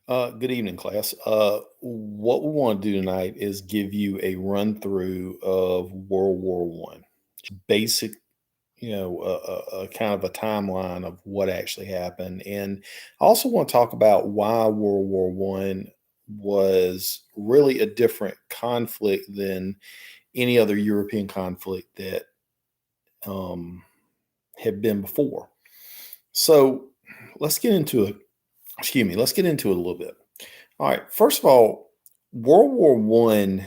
Good evening, class. What we want to do tonight is give you a run through of World War One, basic, a kind of a timeline of what actually happened, and I also want to talk about why World War One was really a different conflict than any other European conflict that um, had been before. So let's get into it. Excuse me. Let's get into it a little bit. All right. First of all, World War One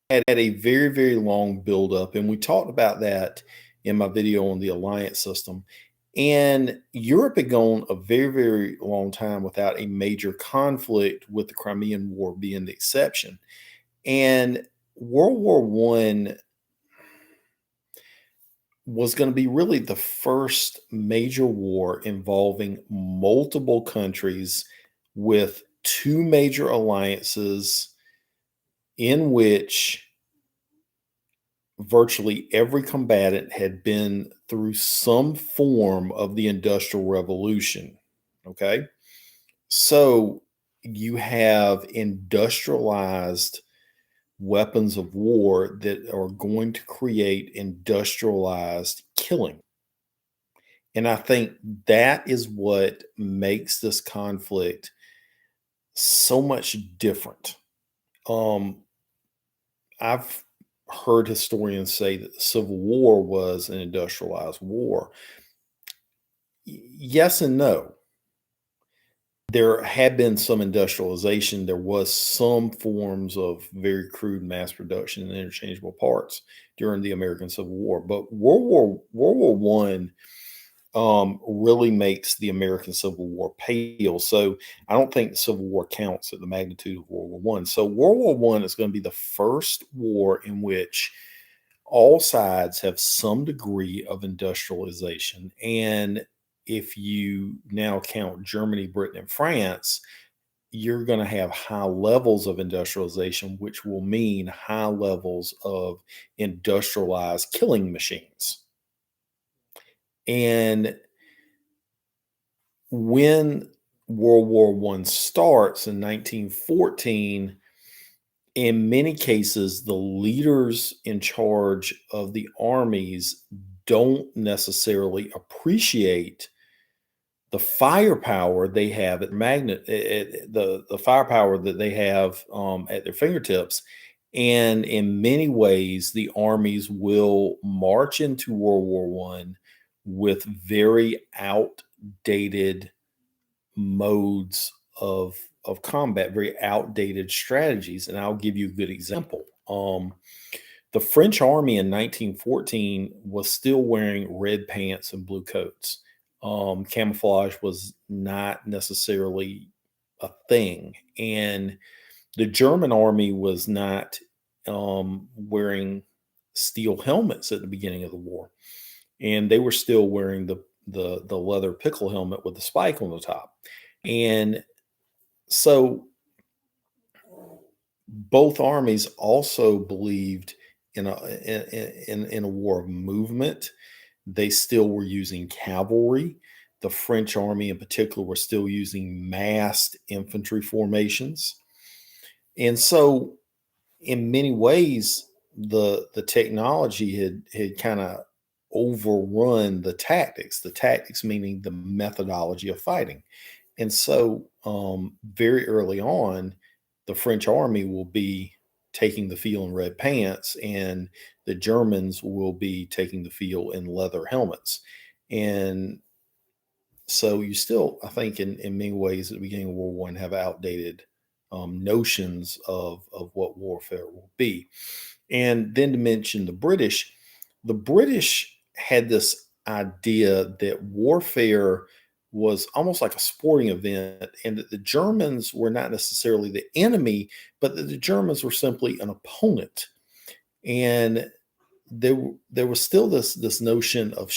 had a very, very long buildup, and we talked about that in my video on the alliance system. And Europe had gone a very, very long time without a major conflict, with the Crimean War being the exception. And World War One was going to be really the first major war involving multiple countries with two major alliances in which virtually every combatant had been through some form of the Industrial Revolution. Okay. So you have industrialized weapons of war that are going to create industrialized killing. And I think that is what makes this conflict so much different. Um, I've heard historians say that the Civil War was an industrialized war. Yes and no. There had been some industrialization. There was some forms of very crude mass production and interchangeable parts during the American Civil War. But World War One really makes the American Civil War pale. So I don't think the Civil War counts at the magnitude of World War One. So World War One is going to be the first war in which all sides have some degree of industrialization. And if you now count Germany, Britain, and France, you're going to have high levels of industrialization, which will mean high levels of industrialized killing machines. And when World War One starts in 1914, in many cases, the leaders in charge of the armies don't necessarily appreciate the firepower they have at the firepower that they have at their fingertips. And in many ways, the armies will march into World War One with very outdated modes of combat, very outdated strategies. And I'll give you a good example. The French army in 1914 was still wearing red pants and blue coats. Camouflage was not necessarily a thing, and the German army was not wearing steel helmets at the beginning of the war, and they were still wearing the leather pickle helmet with the spike on the top. And so both armies also believed in a war of movement. They still were using cavalry. The French army, in particular, were still using massed infantry formations. And so, in many ways, the technology had kind of overrun the tactics. The tactics meaning the methodology of fighting. And so, very early on, the French army will be taking the field in red pants, and the Germans will be taking the field in leather helmets. And so, you still, I think, in many ways, at the beginning of World War One, have outdated notions of what warfare will be. And then to mention the British had this idea that warfare was almost like a sporting event, and that the Germans were not necessarily the enemy, but that the Germans were simply an opponent. And there was still this notion of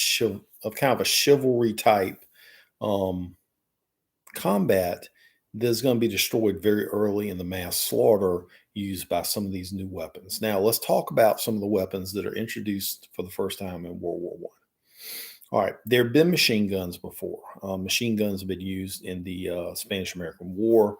of kind of a chivalry type um, combat that's going to be destroyed very early in the mass slaughter used by some of these new weapons. Now, let's talk about some of the weapons that are introduced for the first time in World War One. All right, there have been machine guns before. Machine guns have been used in the Spanish American War.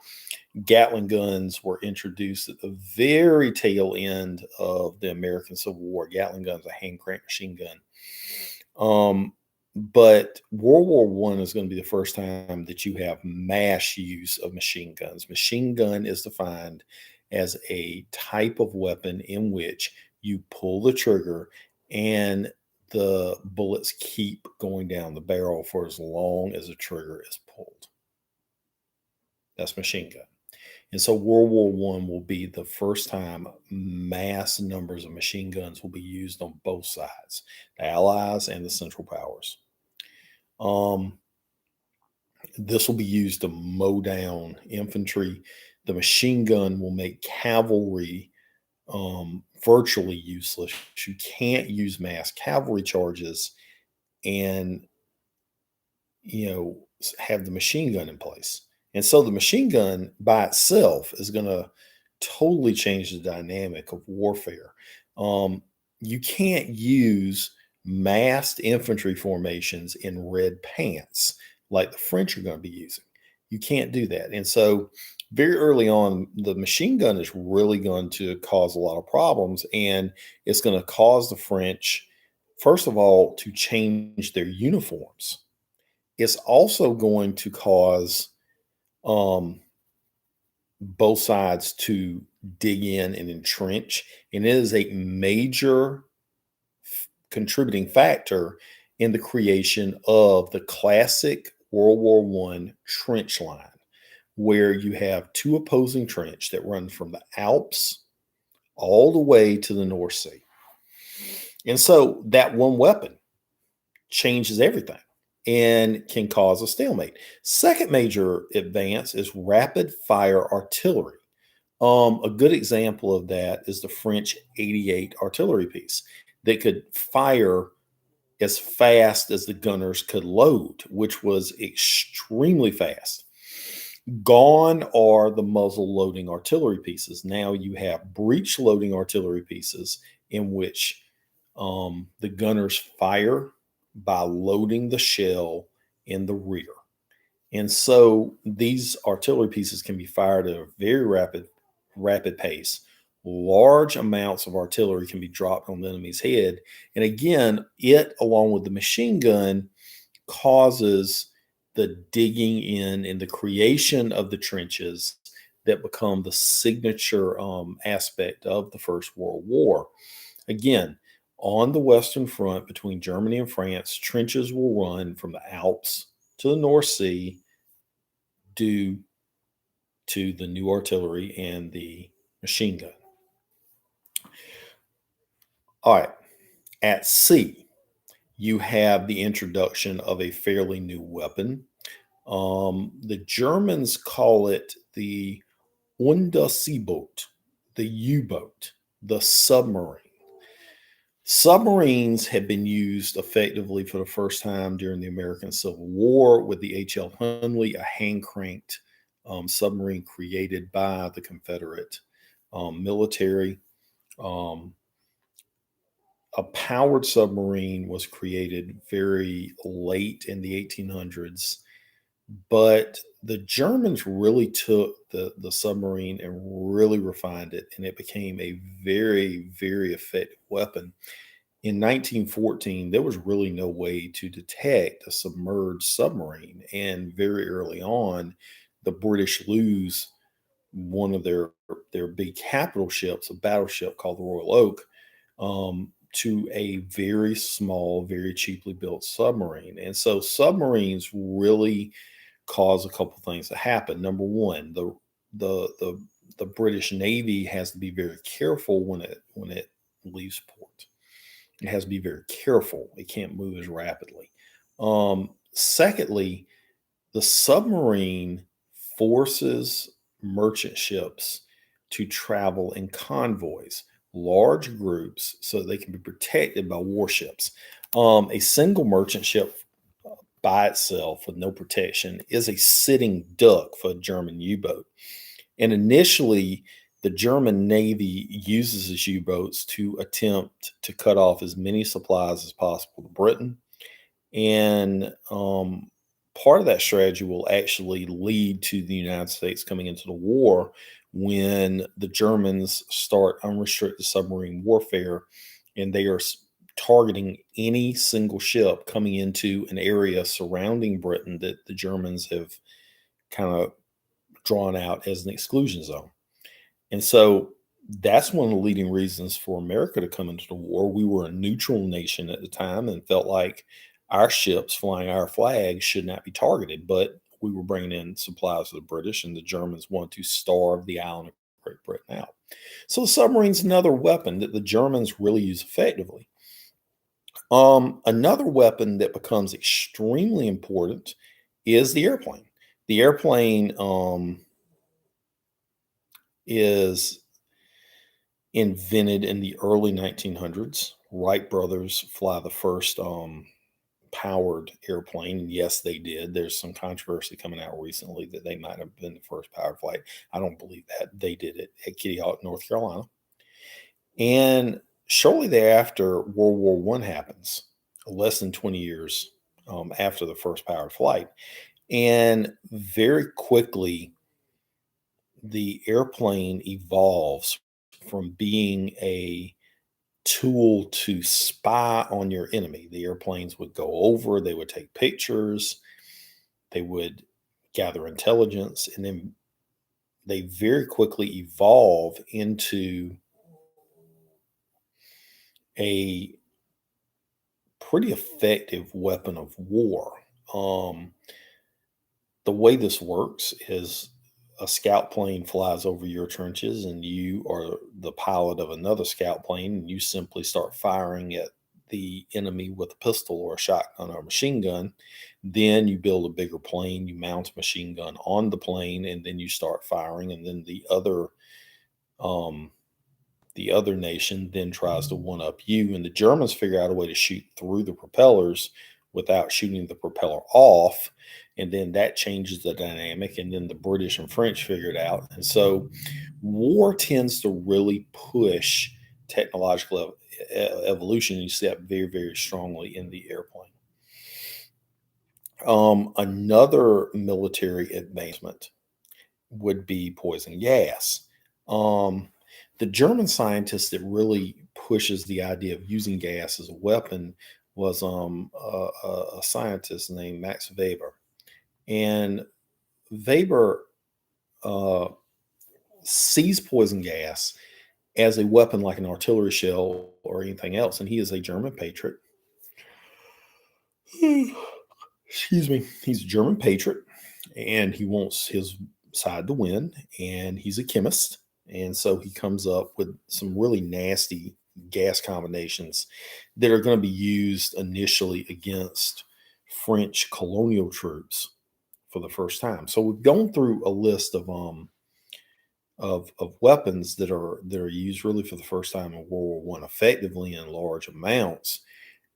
Gatling guns were introduced at the very tail end of the American Civil War. Gatling guns, a hand crank machine gun. But World War One is going to be the first time that you have mass use of machine guns. Machine gun is defined as a type of weapon in which you pull the trigger and the bullets keep going down the barrel for as long as the trigger is pulled. That's machine gun. And so World War One will be the first time mass numbers of machine guns will be used on both sides, the Allies and the Central Powers. Um, this will be used to mow down infantry. The machine gun will make cavalry virtually useless. You can't use mass cavalry charges and have the machine gun in place. And so the machine gun by itself is going to totally change the dynamic of warfare. You can't use massed infantry formations in red pants like the French are going to be using. You can't do that. And so very early on, the machine gun is really going to cause a lot of problems. And it's going to cause the French, first of all, to change their uniforms. It's also going to cause um, both sides to dig in and entrench. And it is a major contributing factor in the creation of the classic World War One trench line, where you have two opposing trench that run from the Alps all the way to the North Sea. And so that one weapon changes everything and can cause a stalemate. Second major advance is rapid fire artillery. A good example of that is the French 88 artillery piece that could fire as fast as the gunners could load, which was extremely fast. Gone are the muzzle loading artillery pieces. Now you have breech loading artillery pieces in which the gunners fire by loading the shell in the rear. And so these artillery pieces can be fired at a very rapid pace. Large amounts of artillery can be dropped on the enemy's head. And again, it, along with the machine gun, causes the digging in and the creation of the trenches that become the signature aspect of the First World War. Again, on the Western Front between Germany and France, trenches will run from the Alps to the North Sea due to the new artillery and the machine gun. All right. At sea, you have the introduction of a fairly new weapon. The Germans call it the Unterseeboot, the U-boat, the submarine. Submarines had been used effectively for the first time during the American Civil War with the H.L. Hunley, a hand-cranked submarine created by the Confederate military. A powered submarine was created very late in the 1800s, but the Germans really took the submarine and really refined it, and it became a very, very effective weapon. In 1914, there was really no way to detect a submerged submarine, and very early on, the British lose one of their big capital ships, a battleship called the Royal Oak, to a very small, very cheaply built submarine. And so submarines really cause a couple things to happen. Number one, the British Navy has to be very careful when it leaves port. It has to be very careful. It can't move as rapidly. Secondly, the submarine forces merchant ships to travel in convoys, large groups, so they can be protected by warships. A single merchant ship by itself with no protection is a sitting duck for a German U-boat. And initially, the German Navy uses its U-boats to attempt to cut off as many supplies as possible to Britain And part of that strategy will actually lead to the United States coming into the war when the Germans start unrestricted submarine warfare and they are targeting any single ship coming into an area surrounding Britain that the Germans have kind of drawn out as an exclusion zone. And so that's one of the leading reasons for America to come into the war. We were a neutral nation at the time and felt like our ships flying our flag should not be targeted, but we were bringing in supplies to the British, and the Germans wanted to starve the island of Great Britain out. So the submarine's another weapon that the Germans really use effectively. Another weapon that becomes extremely important is the airplane. The airplane is invented in the early 1900s. Wright brothers fly the first powered airplane. And yes, they did. There's some controversy coming out recently that they might have been the first powered flight. I don't believe that. They did it at Kitty Hawk, North Carolina. And shortly thereafter, World War One happens, less than 20 years after the first powered flight. And very quickly, the airplane evolves from being a tool to spy on your enemy. The airplanes would go over, they would take pictures, they would gather intelligence, and then they very quickly evolve into a pretty effective weapon of war. Um, the way this works is a scout plane flies over your trenches and you are the pilot of another scout plane and you simply start firing at the enemy with a pistol or a shotgun or a machine gun. Then you build a bigger plane, you mount a machine gun on the plane, and then you start firing. And then um, the other nation then tries to one up you, and the Germans figure out a way to shoot through the propellers without shooting the propeller off. And then that changes the dynamic. And then the British and French figure it out. And so war tends to really push technological evolution. You see that very, very strongly in the airplane. Another military advancement would be poison gas. Um, the German scientist that really pushes the idea of using gas as a weapon was a scientist named Max Weber. And Weber uh, sees poison gas as a weapon like an artillery shell or anything else. And he is a German patriot. Excuse me. He's a German patriot and he wants his side to win. And he's a chemist. And so he comes up with some really nasty gas combinations that are going to be used initially against French colonial troops for the first time. So we've gone through a list of weapons that are used really for the first time in World War One, effectively in large amounts.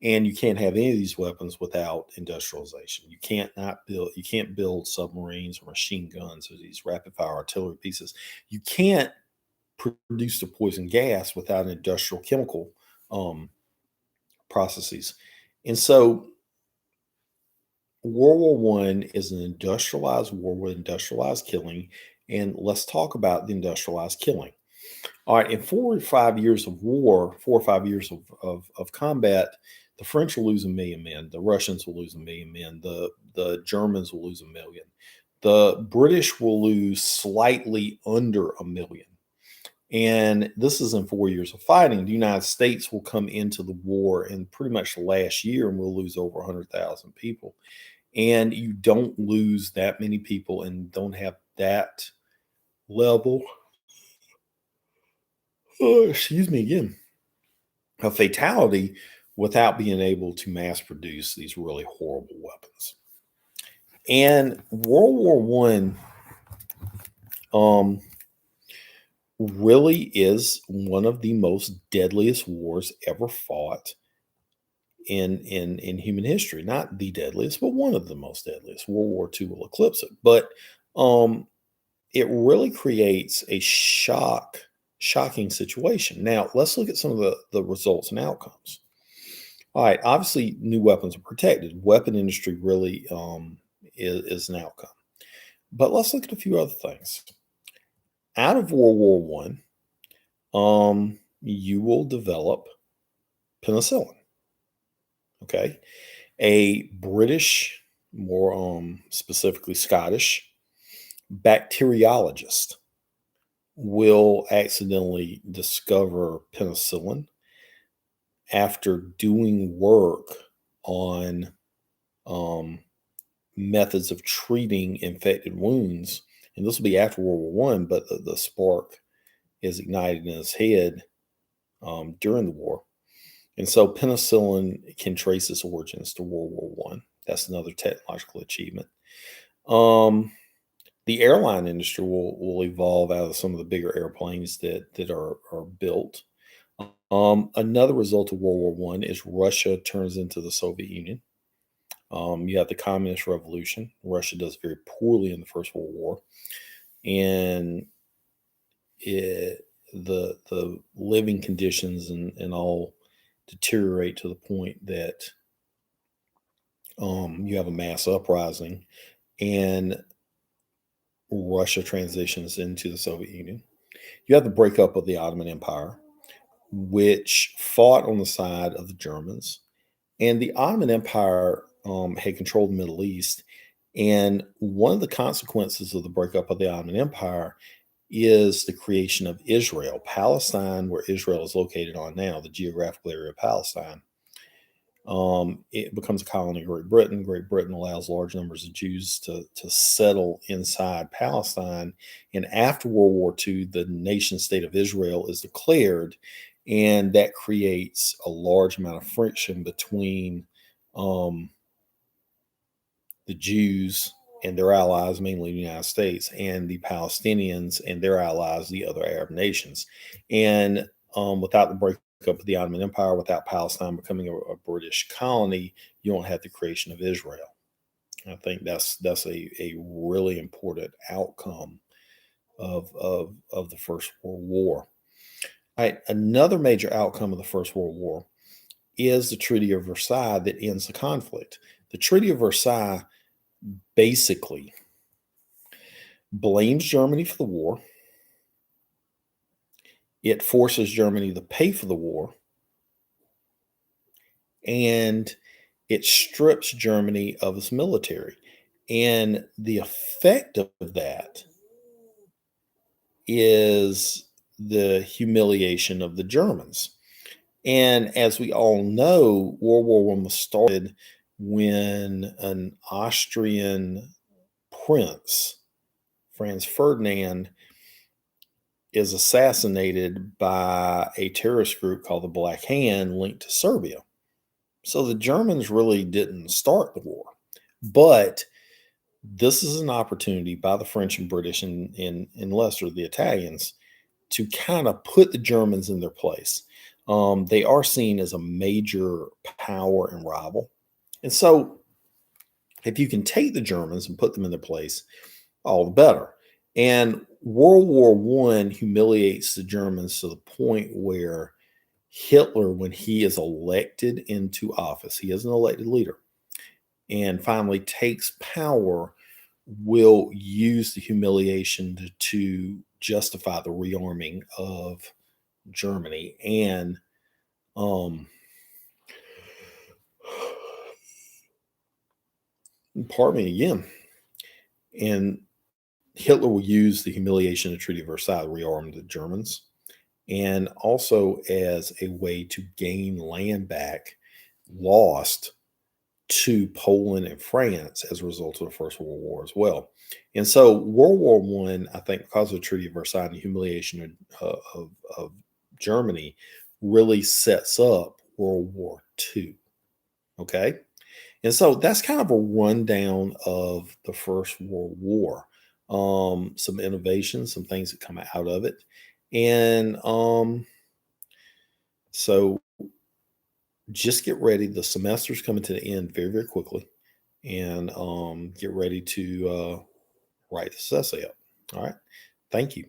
And you can't have any of these weapons without industrialization. You can't build submarines or machine guns or these rapid fire artillery pieces. You can't produce the poison gas without industrial chemical um, processes. And so World War One is an industrialized war with industrialized killing. And let's talk about the industrialized killing. All right, in 4 or 5 years of war, 4 or 5 years of combat, the French will lose 1 million men. The Russians will lose 1 million men. The Germans will lose 1 million. The British will lose slightly under 1 million. And this is in 4 years of fighting. The United States will come into the war in pretty much the last year and we'll lose over 100,000 people. And you don't lose that many people and don't have that level, excuse me again, a fatality without being able to mass produce these really horrible weapons. And World War One really is one of the most deadliest wars ever fought in human history. Not the deadliest, but one of the most deadliest. World War II will eclipse it. But um, it really creates a shocking situation. Now, let's look at some of the results and outcomes. All right. Obviously, new weapons are protected. Weapon industry really is an outcome. But let's look at a few other things. Out of World War One, you will develop penicillin. Okay, a British, more specifically Scottish, bacteriologist will accidentally discover penicillin after doing work on um, methods of treating infected wounds. And this will be after World War One, but the spark is ignited in his head during the war. And so penicillin can trace its origins to World War One. That's another technological achievement. Um, the airline industry will evolve out of some of the bigger airplanes that are built. Another result of World War One is Russia turns into the Soviet Union. You have the Communist Revolution. Russia does very poorly in the First World War, and the living conditions and all deteriorate to the point that you have a mass uprising, and Russia transitions into the Soviet Union. You have the breakup of the Ottoman Empire, which fought on the side of the Germans. And the Ottoman Empire had controlled the Middle East. And one of the consequences of the breakup of the Ottoman Empire is the creation of Israel. Palestine, where Israel is located on now, the geographical area of Palestine, it becomes a colony of Great Britain. Great Britain allows large numbers of Jews to settle inside Palestine. And after World War II, the nation state of Israel is declared, and that creates a large amount of friction between um, the Jews and their allies, mainly the United States, and the Palestinians and their allies, the other Arab nations. And without the breakup of the Ottoman Empire, without Palestine becoming a British colony, you don't have the creation of Israel. I think that's a really important outcome of the First World War. All right, another major outcome of the First World War is the Treaty of Versailles that ends the conflict. The Treaty of Versailles basically blames Germany for the war. It forces Germany to pay for the war. And it strips Germany of its military. And the effect of that is the humiliation of the Germans. And as we all know, World War One was started when an Austrian prince, Franz Ferdinand, is assassinated by a terrorist group called the Black Hand linked to Serbia. So the Germans really didn't start the war. But this is an opportunity by the French and British and lesser the Italians to kind of put the Germans in their place. They are seen as a major power and rival. And so if you can take the Germans and put them in their place, all the better. And World War One humiliates the Germans to the point where Hitler, when he is elected into office, he is an elected leader, and finally takes power, will use the humiliation to justify the rearming of Germany. And pardon me again. And Hitler will use the humiliation of the Treaty of Versailles to rearm the Germans, and also as a way to gain land back lost to Poland and France as a result of the First World War as well. And so World War One, I think, because of the Treaty of Versailles and the humiliation of Germany, really sets up World War Two. Okay. And so that's kind of a rundown of the First World War. Some innovations, some things that come out of it. And so just get ready. The semester's coming to the end very, very quickly. And get ready to write this essay up. All right. Thank you.